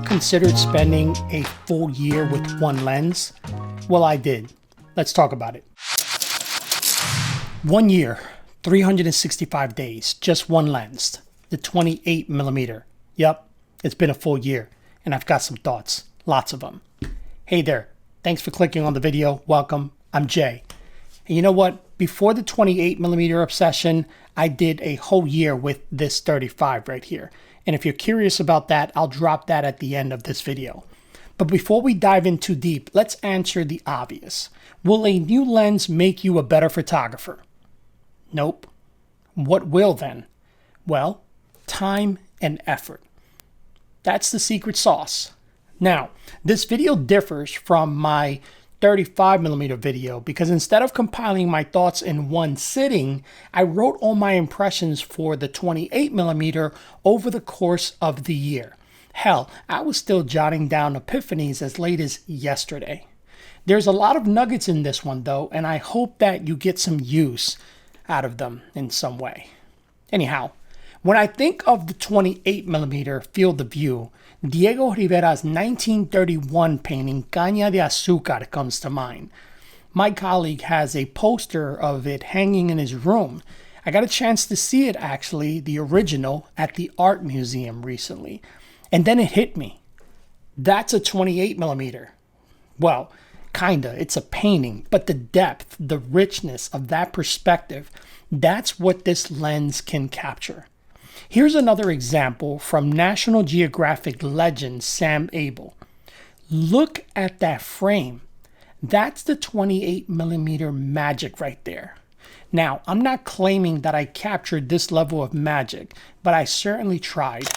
considered spending a full year with one lens? Well, I did. Let's talk about it. 1 year, 365 days, just one lens, the 28mm. Yep, it's been a full year, and I've got some thoughts, lots of them. Hey there, thanks for clicking on the video. Welcome, I'm Jay. And you know what? Before the 28mm obsession, I did a whole year with this 35 right here. And if you're curious about that, I'll drop that at the end of this video. But before we dive in too deep, let's answer the obvious. Will a new lens make you a better photographer? Nope. What will then? Well, time and effort. That's the secret sauce. Now, this video differs from my 35mm video because instead of compiling my thoughts in one sitting, I wrote all my impressions for the 28mm over the course of the year. Hell, I was still jotting down epiphanies as late as yesterday. There's a lot of nuggets in this one though, and I hope that you get some use out of them in some way. Anyhow, when I think of the 28mm field of view, Diego Rivera's 1931 painting Caña de Azúcar comes to mind. My colleague has a poster of it hanging in his room. I got a chance to see it actually, the original, at the art museum recently. And then it hit me. That's a 28mm. Well, kinda, it's a painting, but the depth, the richness of that perspective, that's what this lens can capture. Here's another example from National Geographic legend Sam Abel. Look at that frame. That's the 28mm magic right there. Now, I'm not claiming that I captured this level of magic, but I certainly tried,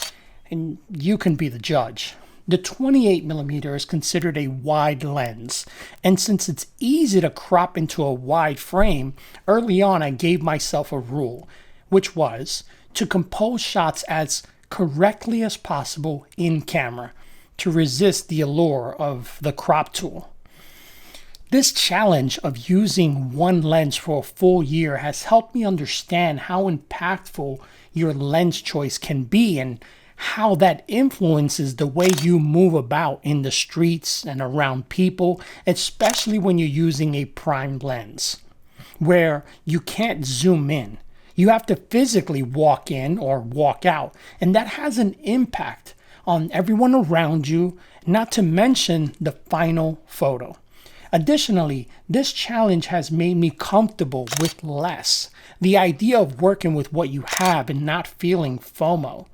and you can be the judge. The 28mm is considered a wide lens, and since it's easy to crop into a wide frame, early on I gave myself a rule, which was to compose shots as correctly as possible in camera to resist the allure of the crop tool. This challenge of using one lens for a full year has helped me understand how impactful your lens choice can be and how that influences the way you move about in the streets and around people, especially when you're using a prime lens, where you can't zoom in. You have to physically walk in or walk out, and that has an impact on everyone around you, not to mention the final photo. Additionally, this challenge has made me comfortable with less. The idea of working with what you have and not feeling FOMO.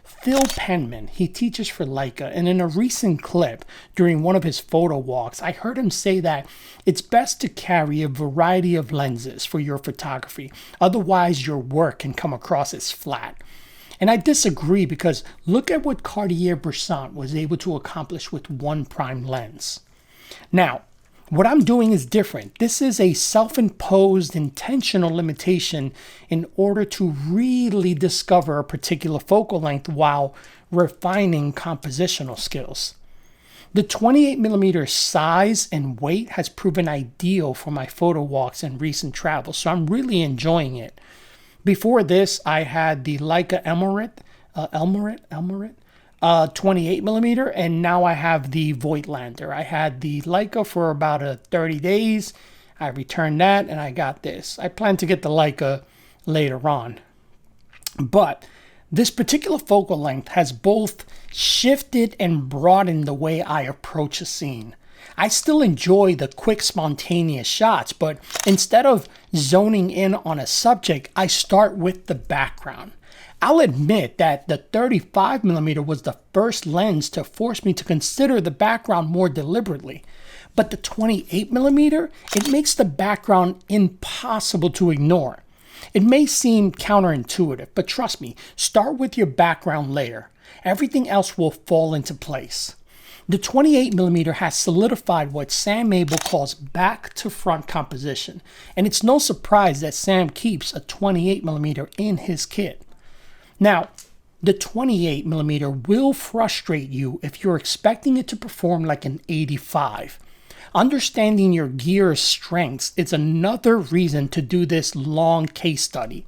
Phil Penman, he teaches for Leica, and in a recent clip during one of his photo walks, I heard him say that it's best to carry a variety of lenses for your photography, otherwise your work can come across as flat. And I disagree because look at what Cartier-Bresson was able to accomplish with one prime lens. Now, what I'm doing is different. This is a self-imposed intentional limitation in order to really discover a particular focal length while refining compositional skills. The 28mm size and weight has proven ideal for my photo walks and recent travels, so I'm really enjoying it. Before this, I had the Leica M 28mm, and now I have the Voigtlander. I had the Leica for about 30 days. I returned that and I got this. I plan to get the Leica later on. But this particular focal length has both shifted and broadened the way I approach a scene. I still enjoy the quick, spontaneous shots, but instead of zoning in on a subject, I start with the background. I'll admit that the 35mm was the first lens to force me to consider the background more deliberately. But the 28mm, it makes the background impossible to ignore. It may seem counterintuitive, but trust me, start with your background layer. Everything else will fall into place. The 28mm has solidified what Sam Abel calls back to front composition, and it's no surprise that Sam keeps a 28mm in his kit. Now, the 28mm will frustrate you if you're expecting it to perform like an 85. Understanding your gear's strengths is another reason to do this long case study.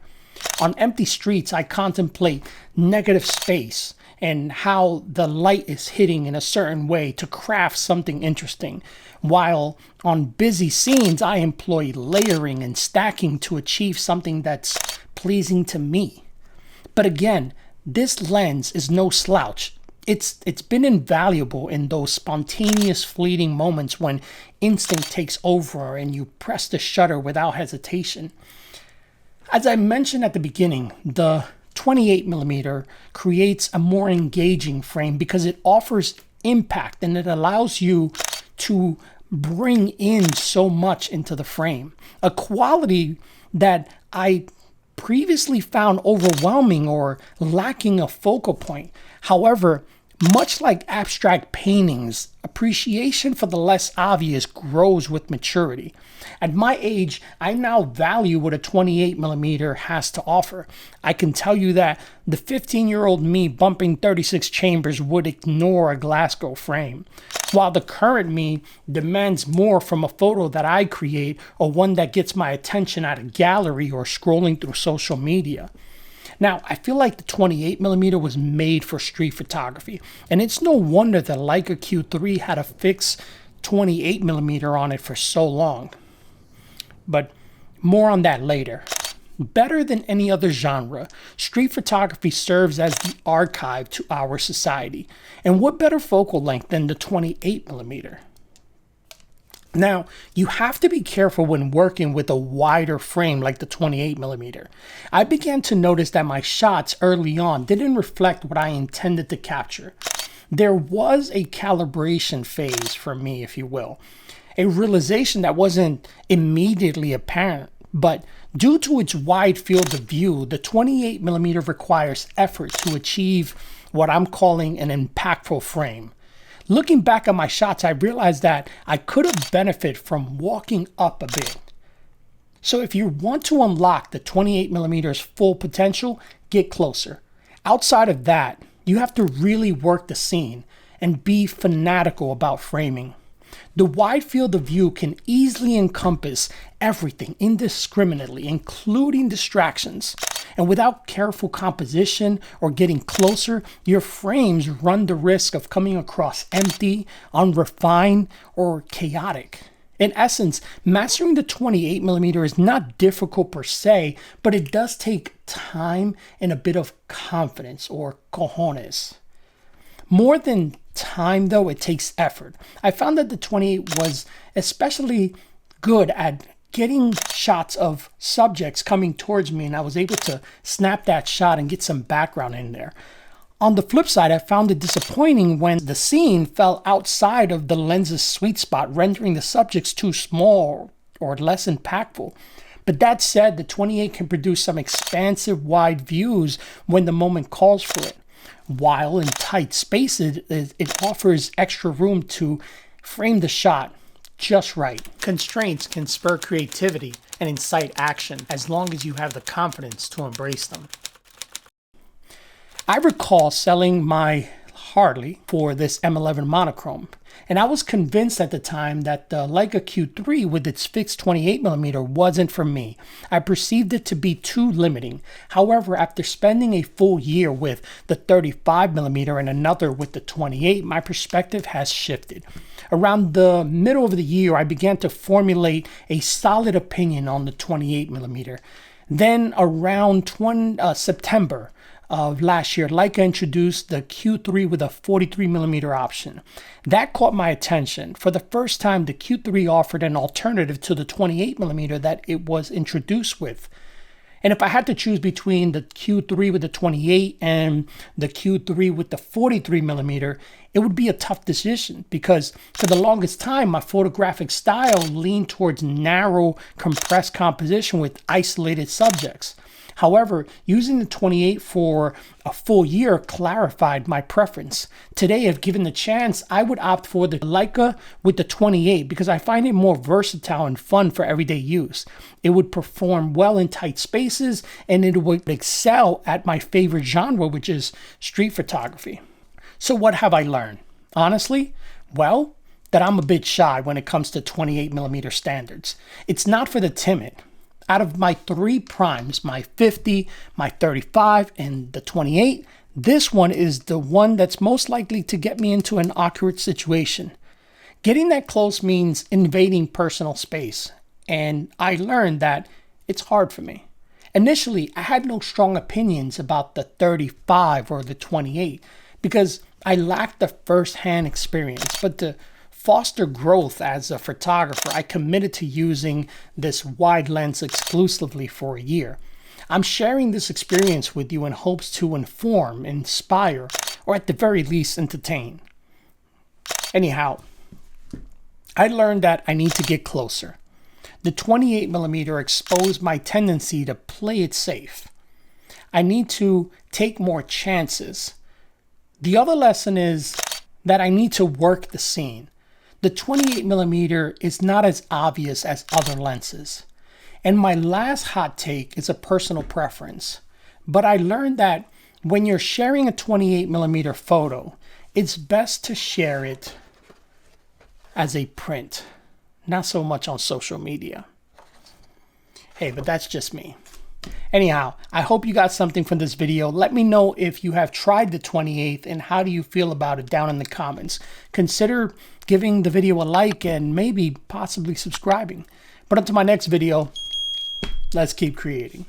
On empty streets, I contemplate negative space and how the light is hitting in a certain way to craft something interesting. While on busy scenes, I employ layering and stacking to achieve something that's pleasing to me. But again, this lens is no slouch. It's been invaluable in those spontaneous fleeting moments when instinct takes over and you press the shutter without hesitation. As I mentioned at the beginning, the 28mm creates a more engaging frame because it offers impact and it allows you to bring in so much into the frame. A quality that I previously found overwhelming or lacking a focal point. However, much like abstract paintings, appreciation for the less obvious grows with maturity. At my age, I now value what a 28mm has to offer. I can tell you that the 15-year-old me bumping 36 chambers would ignore a Glasgow frame, while the current me demands more from a photo that I create or one that gets my attention at a gallery or scrolling through social media. Now, I feel like the 28mm was made for street photography, and it's no wonder the Leica Q3 had a fixed 28mm on it for so long. But more on that later. Better than any other genre, street photography serves as the archive to our society. And what better focal length than the 28mm? Now, you have to be careful when working with a wider frame like the 28mm. I began to notice that my shots early on didn't reflect what I intended to capture. There was a calibration phase for me, if you will. A realization that wasn't immediately apparent, but due to its wide field of view, the 28mm requires effort to achieve what I'm calling an impactful frame. Looking back at my shots, I realized that I could have benefited from walking up a bit. So if you want to unlock the 28mm's full potential, get closer. Outside of that, you have to really work the scene and be fanatical about framing. The wide field of view can easily encompass everything indiscriminately, including distractions. And without careful composition or getting closer, your frames run the risk of coming across empty, unrefined, or chaotic. In essence, mastering the 28mm is not difficult per se, but it does take time and a bit of confidence or cojones. More than time though, it takes effort. I found that the 28 was especially good at getting shots of subjects coming towards me, and I was able to snap that shot and get some background in there. On the flip side, I found it disappointing when the scene fell outside of the lens's sweet spot, rendering the subjects too small or less impactful. But that said, the 28 can produce some expansive wide views when the moment calls for it. While in tight spaces, it offers extra room to frame the shot just right. Constraints can spur creativity and incite action as long as you have the confidence to embrace them. I recall selling my Harley for this M11 monochrome, and I was convinced at the time that the Leica Q3 with its fixed 28mm wasn't for me. I perceived it to be too limiting. However, after spending a full year with the 35mm and another with the 28, my perspective has shifted. Around the middle of the year, I began to formulate a solid opinion on the 28mm. Then around September of last year, Leica introduced the Q3 with a 43mm option. That caught my attention. For the first time, the Q3 offered an alternative to the 28mm that it was introduced with. And if I had to choose between the Q3 with the 28 and the Q3 with the 43mm, it would be a tough decision because for the longest time, my photographic style leaned towards narrow, compressed composition with isolated subjects. However, using the 28 for a full year clarified my preference. Today, if given the chance, I would opt for the Leica with the 28 because I find it more versatile and fun for everyday use. It would perform well in tight spaces and it would excel at my favorite genre, which is street photography. So what have I learned? Honestly, well, that I'm a bit shy when it comes to 28mm standards. It's not for the timid. out of my 3 primes, my 50, my 35, and the 28, this one is the one that's most likely to get me into an awkward situation. Getting that close means invading personal space, and I learned that it's hard for me. Initially, I had no strong opinions about the 35 or the 28 because I lacked the first-hand experience, but to foster growth as a photographer, I committed to using this wide lens exclusively for a year. I'm sharing this experience with you in hopes to inform, inspire, or at the very least entertain. Anyhow, I learned that I need to get closer. The 28mm exposed my tendency to play it safe. I need to take more chances. The other lesson is that I need to work the scene. The 28mm is not as obvious as other lenses. And my last hot take is a personal preference. But I learned that when you're sharing a 28mm photo, it's best to share it as a print, not so much on social media. Hey, but that's just me. Anyhow, I hope you got something from this video. Let me know if you have tried the 28 and how do you feel about it down in the comments. Consider giving the video a like and maybe possibly subscribing. But until my next video, let's keep creating.